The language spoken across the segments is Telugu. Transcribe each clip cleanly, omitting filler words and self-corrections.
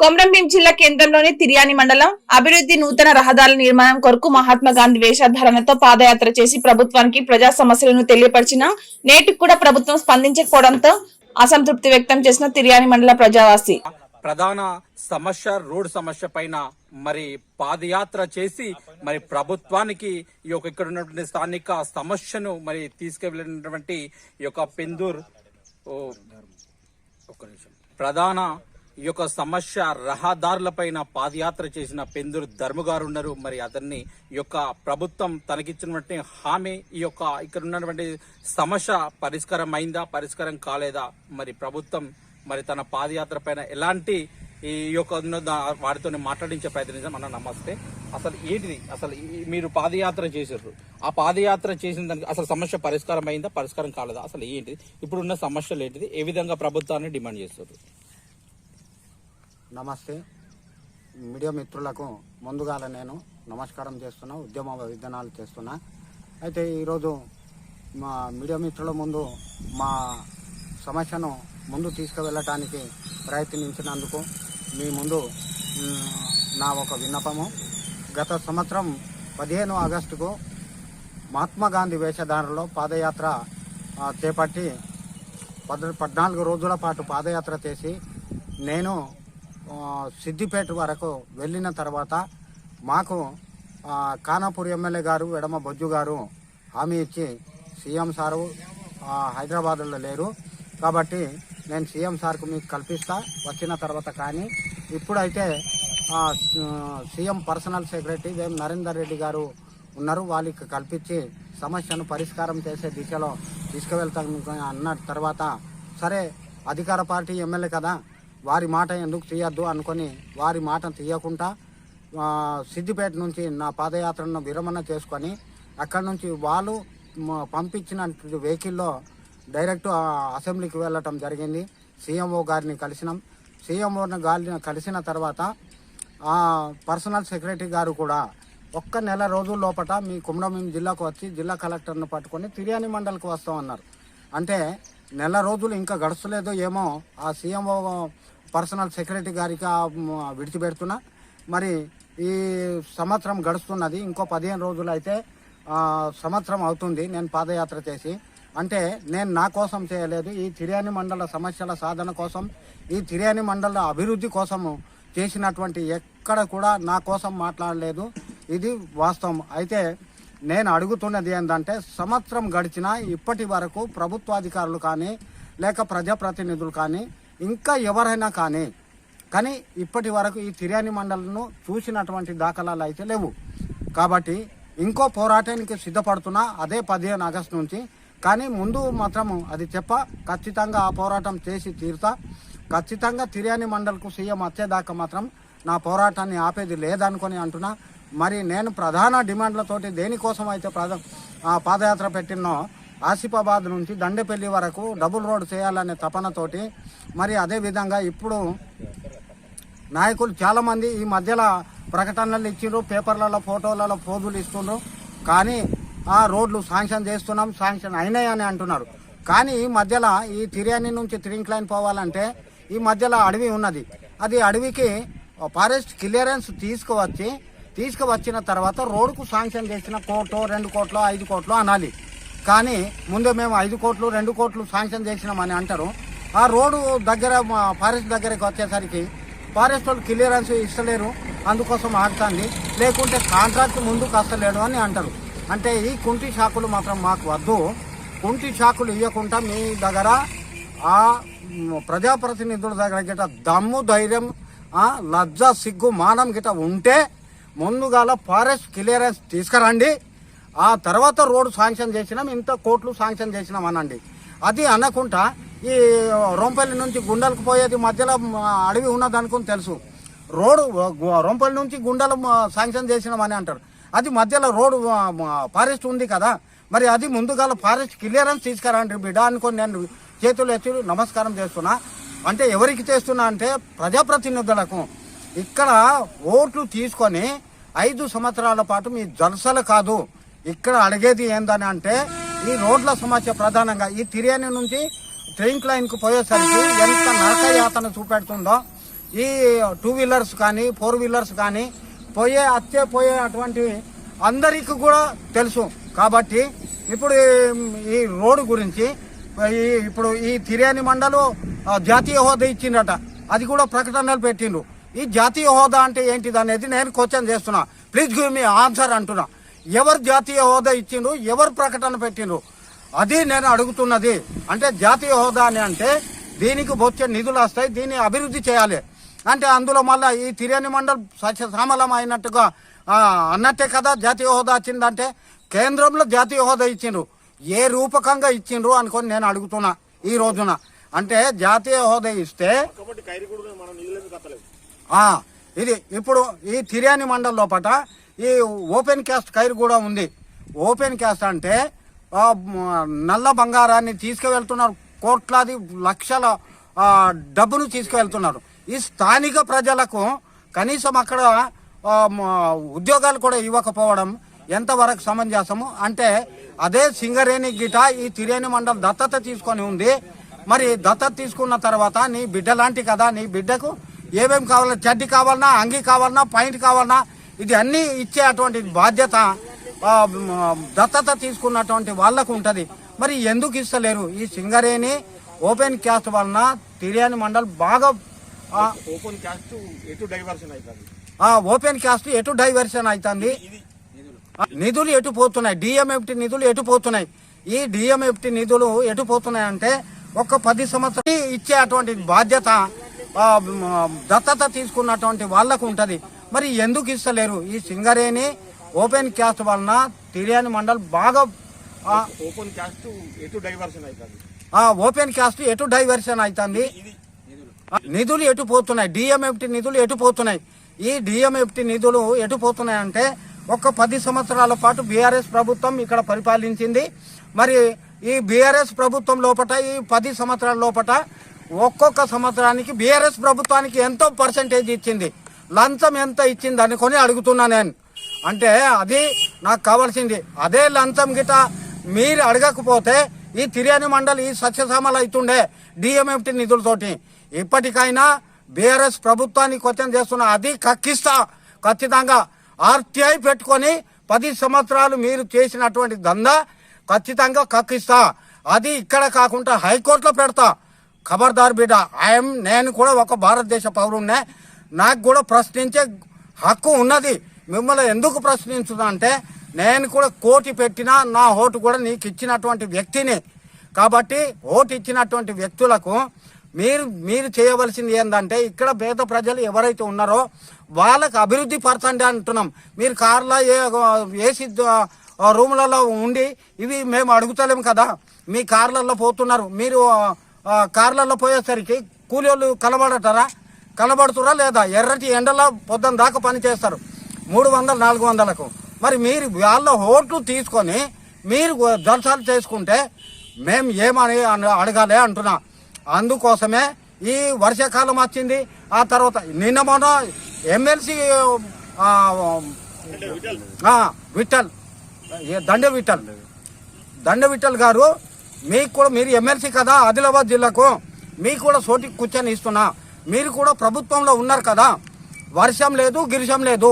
కొమరంభీం జిల్లా కేంద్రంలోని తిర్యాని మండలం అభివృద్ధి నూతన రహదారుల నిర్మాణం కొరకు మహాత్మా గాంధీ వేషధారణతో పాదయాత్ర చేసి ప్రభుత్వానికి ప్రజా సమస్యలను తెలియపరిచిన నేటికి కూడా ప్రభుత్వం స్పందించకపోవడంతో అసంతృప్తి వ్యక్తం చేసిన తిర్యాని మండల ప్రజావాసి ప్రధాన సమస్య రోడ్ సమస్య పైన మరి పాదయాత్ర చేసి మరి ప్రభుత్వానికి ఈ యొక్క ఇక్కడ ఉన్నటువంటి స్థానిక సమస్యను మరి తీసుకెళ్లినటువంటి ఈ యొక్క పెందూర్ ప్రధాన ఈ యొక్క సమస్య రహదారులపైన పాదయాత్ర చేసిన పెందూరు ధర్మ గారు ఉన్నారు. మరి అతన్ని ఈ యొక్క ప్రభుత్వం తనకిచ్చినటువంటి హామీ ఈ యొక్క ఇక్కడ ఉన్నటువంటి సమస్య పరిష్కారం అయిందా, పరిష్కారం కాలేదా, మరి ప్రభుత్వం మరి తన పాదయాత్ర పైన ఎలాంటి ఈ యొక్క వారితో మాట్లాడించే ప్రయత్నించాం. అన్న నమస్తే, అసలు ఏంటిది, అసలు మీరు పాదయాత్ర చేశారు, ఆ పాదయాత్ర చేసిన దానికి అసలు సమస్య పరిష్కారం అయిందా, పరిష్కారం కాలేదా, అసలు ఏంటిది, ఇప్పుడున్న సమస్యలు ఏంటిది, ఏ విధంగా ప్రభుత్వాన్ని డిమాండ్ చేస్తారు? నమస్తే, మీడియా మిత్రులకు ముందుగాల నేను నమస్కారం చేస్తున్నా, ఉద్యమ విధానాలు చేస్తున్నా. అయితే ఈరోజు మా మీడియా మిత్రుల ముందు మా సమస్యను ముందు తీసుకువెళ్ళటానికి ప్రయత్నించినందుకు మీ ముందు నా ఒక విన్నపము. గత సంవత్సరం 15 ఆగస్టుకు మహాత్మా గాంధీ వేషధారణలో పాదయాత్ర చేపట్టి 14 రోజుల పాటు పాదయాత్ర చేసి నేను సిద్దిపేట వరకు వెళ్ళిన తర్వాత మాకు ఖానాపూర్ ఎమ్మెల్యే గారు ఎడమ బొజ్జు గారు హామీ ఇచ్చి సీఎం సారు హైదరాబాద్లో లేరు కాబట్టి నేను సీఎం సార్కు మీకు కల్పిస్తా వచ్చిన తర్వాత, కానీ ఇప్పుడైతే సీఎం పర్సనల్ సెక్రటరీ వేం నరేందర్ రెడ్డి గారు ఉన్నారు, వాళ్ళకి కల్పించి సమస్యను పరిష్కారం చేసే దిశలో తీసుకువెళ్తాను అన్న తర్వాత, సరే అధికార పార్టీ ఎమ్మెల్యే కదా వారి మాట ఎందుకు తీయద్దు అనుకొని వారి మాట తీయకుండా సిద్దిపేట నుంచి నా పాదయాత్రను విరమణ చేసుకొని అక్కడి నుంచి వాళ్ళు పంపించిన వెహికల్లో డైరెక్ట్ అసెంబ్లీకి వెళ్ళటం జరిగింది. సీఎంఓ గారిని కలిసినాం. సీఎంఓని కలిసిన తర్వాత పర్సనల్ సెక్రటరీ గారు కూడా ఒక్క నెల రోజుల లోపల మీ కొమరంభీం జిల్లాకు వచ్చి జిల్లా కలెక్టర్ను పట్టుకొని తిర్యాని మండలికి వస్తామన్నారు. అంటే నెల రోజులు ఇంకా గడుస్తలేదో ఏమో ఆ సీఎంఓ పర్సనల్ సెక్రటరీ గారికి విడిచిపెడుతున్నా. మరి ఈ సంవత్సరం గడుస్తున్నది, ఇంకో 15 రోజులు అయితే సంవత్సరం అవుతుంది నేను పాదయాత్ర చేసి. అంటే నేను నా కోసం చేయలేదు, ఈ తిర్యాని మండల సమస్యల సాధన కోసం, ఈ తిర్యాని మండల అభివృద్ధి కోసము చేసినటువంటి ఎక్కడ కూడా నా కోసం మాట్లాడలేదు, ఇది వాస్తవం. అయితే నేను అడుగుతున్నది ఏంటంటే, సంవత్సరం గడిచినా ఇప్పటి వరకు ప్రభుత్వాధికారులు కానీ లేక ప్రజాప్రతినిధులు కానీ ఇంకా ఎవరైనా కానీ ఇప్పటి వరకు ఈ తిర్యాని మండలను చూసినటువంటి దాఖలాలు అయితే లేవు. కాబట్టి ఇంకో పోరాటానికి సిద్ధపడుతున్నా, అదే 15 ఆగస్టు నుంచి. కానీ ముందు మాత్రము అది ఖచ్చితంగా ఆ పోరాటం చేసి తీరుతా. ఖచ్చితంగా తిర్యాని మండలకు సీఎం వచ్చేదాకా మాత్రం నా పోరాటాన్ని ఆపేది లేదనుకొని అంటున్నా. మరి నేను ప్రధాన డిమాండ్లతోటి దేనికోసం అయితే పాదయాత్ర పెట్టినో, ఆసిఫాబాద్ నుంచి దండేపల్లి వరకు డబుల్ రోడ్ చేయాలనే తపనతోటి, మరి అదేవిధంగా ఇప్పుడు నాయకులు చాలామంది ఈ మధ్యలో ప్రకటనలు ఇచ్చిండ్రు, పేపర్లలో ఫోటోలలో పోజులు ఇస్తుండ్రు, కానీ ఆ రోడ్లు శాంక్షన్ చేస్తున్నాం, శాంక్షన్ అయినాయని అంటున్నారు. కానీ ఈ మధ్యలో ఈ తిర్యాని నుంచి ట్రింక్లైన్ పోవాలంటే ఈ మధ్యలో అడవి ఉన్నది, అది అడవికి ఫారెస్ట్ క్లియరెన్స్ తీసుకువచ్చిన తర్వాత రోడ్డుకు శాంక్షన్ చేసిన 1 కోటో 2 కోట్లో 5 కోట్లో అనాలి. కానీ ముందే మేము 5 కోట్లు 2 కోట్లు శాంక్షన్ చేసినామని అంటారు. ఆ రోడ్డు దగ్గర ఫారెస్ట్ దగ్గరికి వచ్చేసరికి ఫారెస్ట్ వాళ్ళు క్లియరెన్స్ ఇస్తలేరు, అందుకోసం ఆడుతుంది, లేకుంటే కాంట్రాక్ట్ ముందుకు వస్తలేడు అని అంటారు. అంటే ఈ కుంటి షాకులు మాత్రం మాకు వద్దు. కుంటి షాకులు ఇవ్వకుండా మీ దగ్గర ఆ ప్రజాప్రతినిధుల దగ్గర గిట దమ్ము ధైర్యం లజ్జ సిగ్గు మానం గిట ఉంటే ముందుగాల ఫారెస్ట్ క్లియరెన్స్ తీసుకురండి, ఆ తర్వాత రోడ్డు శాంక్షన్ చేసినాం, ఇంత కోట్లు శాంక్షన్ చేసినాం అనండి. అది అనకుండా ఈ రొంపల్లి నుంచి గుండెలకు పోయేది మధ్యలో అడవి ఉన్నది అనుకుని తెలుసు, రోడ్డు రొంపల్లి నుంచి గుండెలు శాంక్షన్ చేసినామని అంటారు. అది మధ్యలో రోడ్డు ఫారెస్ట్ ఉంది కదా, మరి అది ముందుగాల ఫారెస్ట్ క్లియరెన్స్ తీసుకురండి బిడ్డ అనుకొని నేను చేతులు ఎత్తి నమస్కారం చేస్తున్నా. అంటే ఎవరికి చేస్తున్నా అంటే ప్రజాప్రతినిధులకు. ఇక్కడ ఓట్లు తీసుకొని 5 సంవత్సరాల పాటు మీ జలసలు కాదు, ఇక్కడ అడిగేది ఏందని అంటే ఈ రోడ్ల సమస్య ప్రధానంగా ఈ తిర్యాని నుంచి ట్రైన్ లైన్కు పోయేసరికి ఎంత నరకయాతన చూపెడుతుందో, ఈ 2 వీలర్స్ కానీ 4 వీలర్స్ కానీ పోయే అటువంటి అందరికీ కూడా తెలుసు. కాబట్టి ఇప్పుడు ఈ రోడ్డు గురించి ఇప్పుడు ఈ తిర్యాని మండలం జాతీయ హోదా ఇచ్చిండట, అది కూడా ప్రకటనలు పెట్టిండ్రు. ఈ జాతీయ హోదా అంటే ఏంటిది అనేది నేను క్వశ్చన్ చేస్తున్నా. ప్లీజ్ గివ్ మీ ఆన్సర్ అంటున్నా. ఎవరు జాతీయ హోదా ఇచ్చిండ్రు, ఎవరు ప్రకటన పెట్టిండ్రు, అది నేను అడుగుతున్నది. అంటే జాతీయ హోదా అని అంటే దీనికి వచ్చే నిధులు వస్తాయి, దీన్ని అభివృద్ధి చేయాలి అంటే అందులో మళ్ళీ ఈ తిర్యాని మండలం సస్యశ్యామలం అయినట్టుగా అన్నట్టే కదా జాతీయ హోదా వచ్చిందంటే. కేంద్రంలో జాతీయ హోదా ఇచ్చిండ్రు, ఏ రూపకంగా ఇచ్చిండ్రు అనుకొని నేను అడుగుతున్నా ఈ రోజున. అంటే జాతీయ హోదా ఇస్తే ఇది ఇప్పుడు ఈ తిర్యాని మండలం లోపల ఈ ఓపెన్ క్యాస్ట్ ఖైరు కూడా ఉంది. ఓపెన్ క్యాస్ట్ అంటే నల్ల బంగారాన్ని తీసుకువెళ్తున్నారు, కోట్లాది లక్షల డబ్బును తీసుకువెళ్తున్నారు. ఈ స్థానిక ప్రజలకు కనీసం అక్కడ ఉద్యోగాలు కూడా ఇవ్వకపోవడం ఎంతవరకు సమంజసము? అంటే అదే సింగరేణి గిట ఈ తిర్యాని మండలం దత్తత తీసుకొని ఉంది. మరి దత్తత తీసుకున్న తర్వాత నీ బిడ్డ లాంటి కదా, నీ బిడ్డకు ఏమేమి కావాలన్నా, చెడ్డి కావాలన్నా, అంగి కావాలన్నా, పాయింట్ కావాలన్నా, ఇది అన్నీ ఇచ్చే అటువంటి బాధ్యత దత్తత తీసుకున్నటువంటి వాళ్లకు ఉంటుంది. మరి ఎందుకు ఇస్తలేరు? ఈ సింగరేణి ఓపెన్ క్యాస్ట్ వలన తిర్యాని మండలం బాగా ఓపెన్ క్యాస్ట్ ఎటు డైవర్షన్ అవుతుంది. ఓపెన్ క్యాస్ట్ ఎటు డైవర్షన్ అవుతుంది, నిధులు ఎటు పోతున్నాయి, డిఎంఎఫ్టి నిధులు ఎటు పోతున్నాయి. ఈ డిఎంఎఫ్టి నిధులు ఎటు పోతున్నాయి అంటే ఒక 10 సంవత్సరాలు ఇచ్చే అటువంటి బాధ్యత దత్తత తీసుకున్నటువంటి వాళ్లకు ఉంటుంది. మరి ఎందుకు ఇస్తలేరు? ఈ సింగరేణి ఓపెన్ క్యాస్ట్ వలన తిర్యాని మండలం బాగా ఓపెన్ క్యాస్ట్ ఎటు డైవర్షన్ అవుతుంది. ఓపెన్ క్యాస్ట్ ఎటు డైవర్షన్ అవుతుంది, నిధులు ఎటు పోతున్నాయి, డిఎంఎఫ్టి నిధులు ఎటు పోతున్నాయి. ఈ డిఎంఎఫ్టి నిధులు ఎటు పోతున్నాయి అంటే ఒక 10 సంవత్సరాల పాటు బీఆర్ఎస్ ప్రభుత్వం ఇక్కడ పరిపాలించింది. మరి ఈ బీఆర్ఎస్ ప్రభుత్వం లోపల ఈ 10 సంవత్సరాల లోపల ఒక్కొక్క సంవత్సరానికి బీఆర్ఎస్ ప్రభుత్వానికి ఎంతో పర్సెంటేజ్ ఇచ్చింది, లంచం ఎంత ఇచ్చింది అనుకొని అడుగుతున్నా నేను. అంటే అది నాకు కావాల్సింది. అదే లంచం గిట మీరు అడగకపోతే ఈ తిర్యాని మండలి ఈ సస్యశ్యామల అవుతుండే డిఎంఎఫ్టి నిధులతోటి. ఇప్పటికైనా బీఆర్ఎస్ ప్రభుత్వాన్ని క్వశ్చన్ చేస్తున్నా, అది కక్కిస్తా ఖచ్చితంగా. ఆర్టీఐ పెట్టుకొని 10 సంవత్సరాలు మీరు చేసినటువంటి దందా ఖచ్చితంగా కక్కిస్తా. అది ఇక్కడ కాకుండా హైకోర్టులో పెడతా. ఖబర్దార్ బిడ్డ, నేను కూడా ఒక భారతదేశ పౌరున్నే, నాకు కూడా ప్రశ్నించే హక్కు ఉన్నది. మిమ్మల్ని ఎందుకు ప్రశ్నించున్నా అంటే నేను కూడా కోటి పెట్టినా నా ఓటు కూడా నీకు ఇచ్చినటువంటి వ్యక్తిని. కాబట్టి ఓటు ఇచ్చినటువంటి వ్యక్తులకు మీరు చేయవలసింది ఏంటంటే ఇక్కడ పేద ప్రజలు ఎవరైతే ఉన్నారో వాళ్ళకి అభివృద్ధి పరచండి అంటున్నాం. మీరు కార్లో ఏసీ రూములలో ఉండి ఇవి మేము అడుగుతలేము కదా. మీ కార్లలో పోతున్నారు, మీరు కార్లలో పోయేసరికి కూలి వాళ్ళు కలబడుతురా లేదా? ఎర్రటి ఎండలో పొద్దున్న దాకా పని చేస్తారు 300-400కు. మరి మీరు వాళ్ళ ఓట్లు తీసుకొని మీరు జల్సాలు చేసుకుంటే మేము ఏమని అడగాలి అంటున్నా. అందుకోసమే ఈ వర్షాకాలం వచ్చింది. ఆ తర్వాత నిన్న మొన్న ఎమ్మెల్సీ దండ విఠల్ గారు, మీకు కూడా మీరు ఎమ్మెల్సీ కదా ఆదిలాబాద్ జిల్లాకు, మీకు కూడా సోటికి కూర్చొని ఇస్తున్నా. మీరు కూడా ప్రభుత్వంలో ఉన్నారు కదా, వర్షం లేదు గిరిశం లేదు,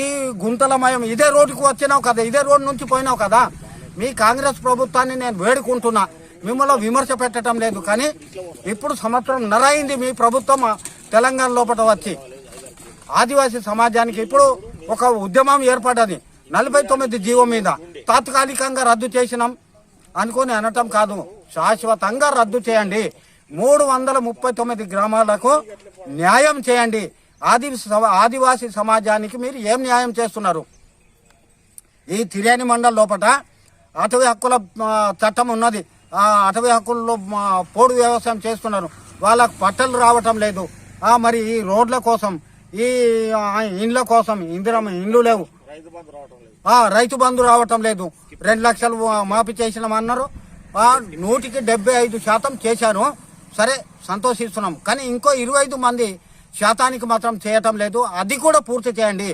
ఈ గుంతలమయం ఇదే రోడ్డుకు వచ్చినావు కదా, ఇదే రోడ్డు నుంచి పోయినావు కదా. మీ కాంగ్రెస్ ప్రభుత్వాన్ని నేను వేడుకుంటున్నా, మిమ్మల్ని విమర్శ పెట్టడం లేదు. కానీ ఇప్పుడు సంవత్సరం అయింది మీ ప్రభుత్వం తెలంగాణ లోపల వచ్చి ఆదివాసీ సమాజానికి ఇప్పుడు ఒక ఉద్యమం ఏర్పడ్డది. 49 జీవో మీద తాత్కాలికంగా రద్దు చేసినాం అనుకుని అనటం కాదు, శాశ్వతంగా రద్దు చేయండి. 339 గ్రామాలకు న్యాయం చేయండి. ఆదివాసీ సమాజానికి మీరు ఏం న్యాయం చేస్తున్నారు? ఈ తిర్యాని మండలం లోపల అటవీ హక్కుల చట్టం ఉన్నది. ఆ అటవీ హక్కుల్లో పోడు వ్యవసాయం చేస్తున్నారు, వాళ్ళకు పట్టలు రావటం లేదు. మరి ఈ రోడ్ల కోసం, ఈ ఇండ్ల కోసం ఇండ్లు లేవు, రైతు బంధు రావటం లేదు. 2 లక్షలు మాఫీ చేసినామన్నారు, 175% చేశాను. సరే సంతోషిస్తున్నాం. కానీ ఇంకో 25% మాత్రం చేయటం లేదు. అది కూడా పూర్తి చేయండి.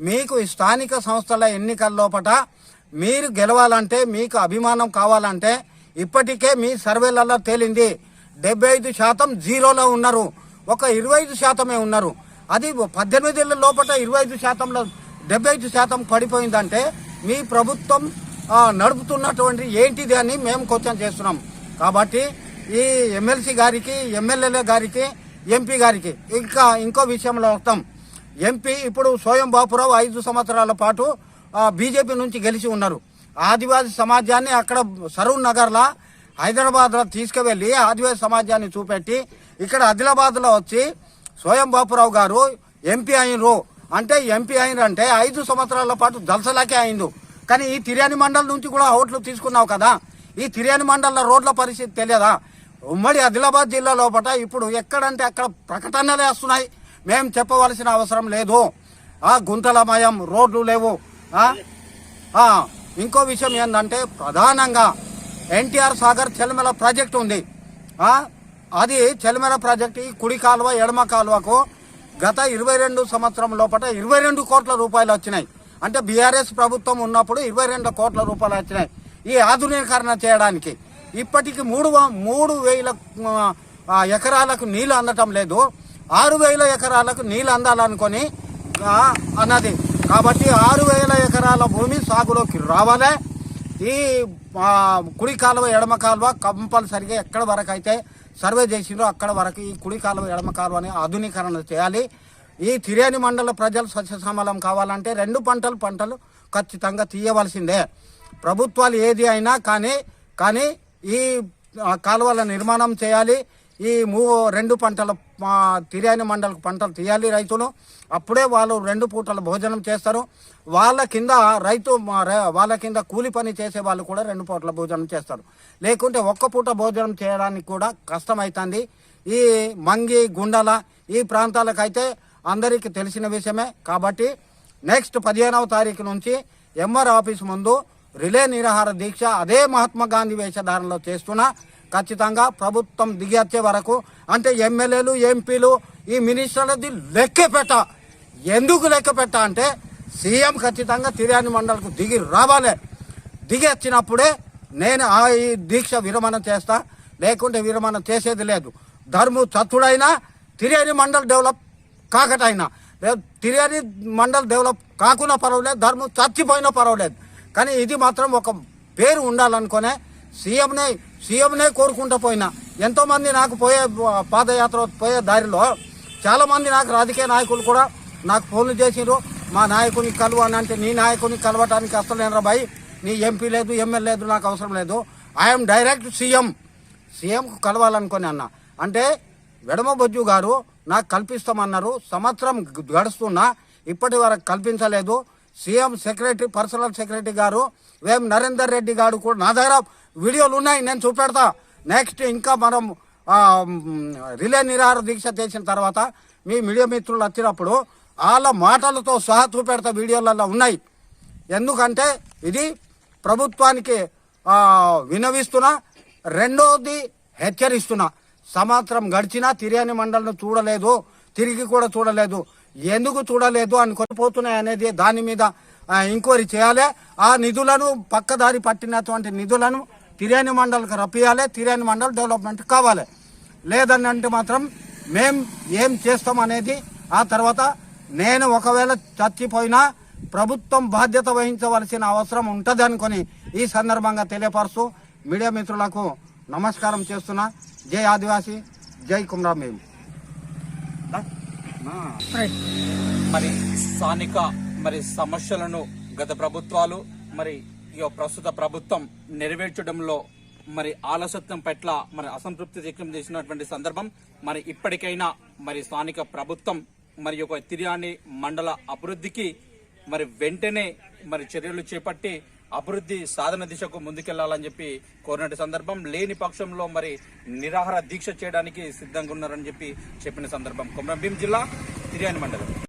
మీకు స్థానిక సంస్థల ఎన్నికల లోపల మీరు గెలవాలంటే, మీకు అభిమానం కావాలంటే ఇప్పటికే మీ సర్వేలలో తేలింది 75% జీరోలో ఉన్నారు. ఒక 25% ఉన్నారు. అది 18 ఏళ్ల లోపల 25%లో 75% పడిపోయిందంటే మీ ప్రభుత్వం నడుపుతున్నటువంటి ఏంటిది అని మేము క్వశ్చన్ చేస్తున్నాం. కాబట్టి ఈ ఎమ్మెల్సీ గారికి, ఎమ్మెల్యేల గారికి, ఎంపీ గారికి ఇంకో విషయంలో వస్తాం. ఎంపీ ఇప్పుడు సోయం బాపురావు 5 సంవత్సరాల పాటు బీజేపీ నుంచి గెలిచి ఉన్నారు. ఆదివాసీ సమాజాన్ని అక్కడ సరూర్ నగర్లా హైదరాబాద్లో తీసుకువెళ్ళి ఆదివాసీ సమాజాన్ని చూపెట్టి ఇక్కడ ఆదిలాబాద్లో వచ్చి సోయం బాపురావు గారు ఎంపీ అయినరు. అంటే ఎంపీ అయినంటే 5 సంవత్సరాల పాటు జల్సలాకే అయిండు. కానీ ఈ తిర్యాని మండలం నుంచి కూడా ఓట్లు తీసుకున్నావు కదా, ఈ తిర్యాని మండల రోడ్ల పరిస్థితి తెలియదా? ఉమ్మడి ఆదిలాబాద్ జిల్లా లోపల ఇప్పుడు ఎక్కడంటే అక్కడ ప్రకటనలే వస్తున్నాయి. మేము చెప్పవలసిన అవసరం లేదు. గుంతలమయం, రోడ్లు లేవు. ఇంకో విషయం ఏంటంటే ప్రధానంగా ఎన్టీఆర్ సాగర్ చెల్మెల ప్రాజెక్టు ఉంది. అది చెల్మెల ప్రాజెక్టు ఈ కుడి కాలువ ఎడమ కాలువకు గత 22 సంవత్సరం లోపల 22 కోట్ల రూపాయలు వచ్చినాయి. అంటే బీఆర్ఎస్ ప్రభుత్వం ఉన్నప్పుడు 22 కోట్ల రూపాయలు వచ్చినాయి ఈ ఆధునీకరణ చేయడానికి. ఇప్పటికి 3,000 ఎకరాలకు నీళ్లు అందటం లేదు. 6,000 ఎకరాలకు నీళ్లు అందాలనుకొని అన్నది. కాబట్టి 6,000 ఎకరాల భూమి సాగులోకి రావాలి. ఈ కుడి కాలువ ఎడమ కాలువ కంపల్సరిగా ఎక్కడ వరకు అయితే సర్వే చేసిండ్రో అక్కడ వరకు ఈ కుడి కాలువ ఎడమ కాలువని ఆధునీకరణ చేయాలి. ఈ తిర్యాని మండల ప్రజలు సస్యశ్యామలం కావాలంటే 2 పంటలు ఖచ్చితంగా తీయవలసిందే. ప్రభుత్వాలు ఏది అయినా కానీ ఈ కాలువల నిర్మాణం చేయాలి. ఈ 2 పంటల తిర్యాని మండలకు పంటలు తీయాలి రైతులు. అప్పుడే వాళ్ళు 2 పూటల భోజనం చేస్తారు. వాళ్ళ కింద కూలి పని చేసే వాళ్ళు కూడా 2 పూటల భోజనం చేస్తారు. లేకుంటే 1 పూట భోజనం చేయడానికి కూడా కష్టమవుతుంది. ఈ మంగి, గుండల ఈ ప్రాంతాలకైతే అందరికీ తెలిసిన విషయమే. కాబట్టి నెక్స్ట్ 15వ తారీఖు నుంచి ఎంఆర్ ఆఫీస్ ముందు రిలే నిరాహార దీక్ష అదే మహాత్మా గాంధీ వేషధారణలో చేస్తున్నా. ఖచ్చితంగా ప్రభుత్వం దిగొచ్చే వరకు, అంటే ఎమ్మెల్యేలు, ఎంపీలు, ఈ మినిస్టర్లది ఎందుకు లెక్క పెట్ట అంటే సీఎం ఖచ్చితంగా తిర్యాని మండలకు దిగి రావాలి. దిగి వచ్చినప్పుడే నేను ఈ దీక్ష విరమణ చేస్తా, లేకుంటే విరమణ చేసేది లేదు. ధర్ము చతుడైనా తిర్యాని మండల్ డెవలప్ కాకటైనా, తిర్యాని మండల్ డెవలప్ కాకుండా పర్వాలేదు, ధర్ము చచ్చిపోయినా పర్వాలేదు. కానీ ఇది మాత్రం ఒక పేరు ఉండాలనుకునే సీఎంనే కోరుకుంటూ పోయినా. ఎంతోమంది నాకు పాదయాత్ర పోయే దారిలో చాలామంది నాకు రాజకీయ నాయకులు కూడా నాకు ఫోన్లు చేసిర్రు. మా నాయకుని కలువ అని అంటే, నీ నాయకుని కలవటానికి అసలేనరా బాయ్, నీ ఎంపీ లేదు, ఎమ్మెల్యే లేదు, నాకు అవసరం లేదు. ఐఎమ్ డైరెక్ట్ సీఎంకు కలవాలనుకొని అన్న. అంటే వెడమ బొజ్జు గారు నాకు కల్పిస్తామన్నారు. సంవత్సరం గడుస్తున్నా ఇప్పటి వరకు కల్పించలేదు. సీఎం సెక్రటరీ, పర్సనల్ సెక్రటరీ గారు వేం నరేందర్ రెడ్డి గారు కూడా నా దగ్గర వీడియోలు ఉన్నాయి, నేను చూపెడతా. నెక్స్ట్ ఇంకా మనం రిలే నిరాహార దీక్ష చేసిన తర్వాత మీ మీడియా మిత్రులు వచ్చినప్పుడు వాళ్ళ మాటలతో సహా చూపెడతా, వీడియోలలో ఉన్నాయి. ఎందుకంటే ఇది ప్రభుత్వానికి వినవిస్తున్నా. రెండోది హెచ్చరిస్తున్నా. సంవత్సరం గడిచినా తిర్యాని మండలిని తిరిగి కూడా చూడలేదు. ఎందుకు చూడలేదు అనుకొని పోతున్నాయి అనేది దాని మీద ఎంక్వైరీ చేయాలి. ఆ నిధులను పక్కదారి పట్టినటువంటి నిధులను తిర్యాని మండలికి రప్పియాలి. తిర్యాని మండల్ డెవలప్మెంట్ కావాలి. లేదని అంటే మాత్రం మేం ఏం చేస్తాం అనేది ఆ తర్వాత నేను ఒకవేళ చచ్చిపోయినా ప్రభుత్వం బాధ్యత వహించవలసిన అవసరం ఉంటుంది అనుకొని ఈ సందర్భంగా తెలియపరుస్తూ మీడియా మిత్రులకు నమస్కారం చేస్తున్నా. జై ఆదివాసీ, జై కుమ్రాం. మేము మరి స్థానిక సమస్యలను గత ప్రభుత్వాలు ఈ ప్రస్తుత ప్రభుత్వం నెరవేర్చడంలో ఆలస్యం పట్ల అసంతృప్తి వ్యక్తం చేసినటువంటి సందర్భం. ఇప్పటికైనా స్థానిక ప్రభుత్వం ఒక తిర్యాని మండల అభివృద్ధికి వెంటనే చర్యలు చేపట్టి అభివృద్ధి సాధన దిశకు ముందుకెళ్లాలని చెప్పి కోరినటువంటి సందర్భం. లేని పక్షంలో నిరాహార దీక్ష చేయడానికి సిద్ధంగా ఉన్నారని చెప్పిన సందర్భం. కొమరం భీం జిల్లా తిర్యాని మండలం.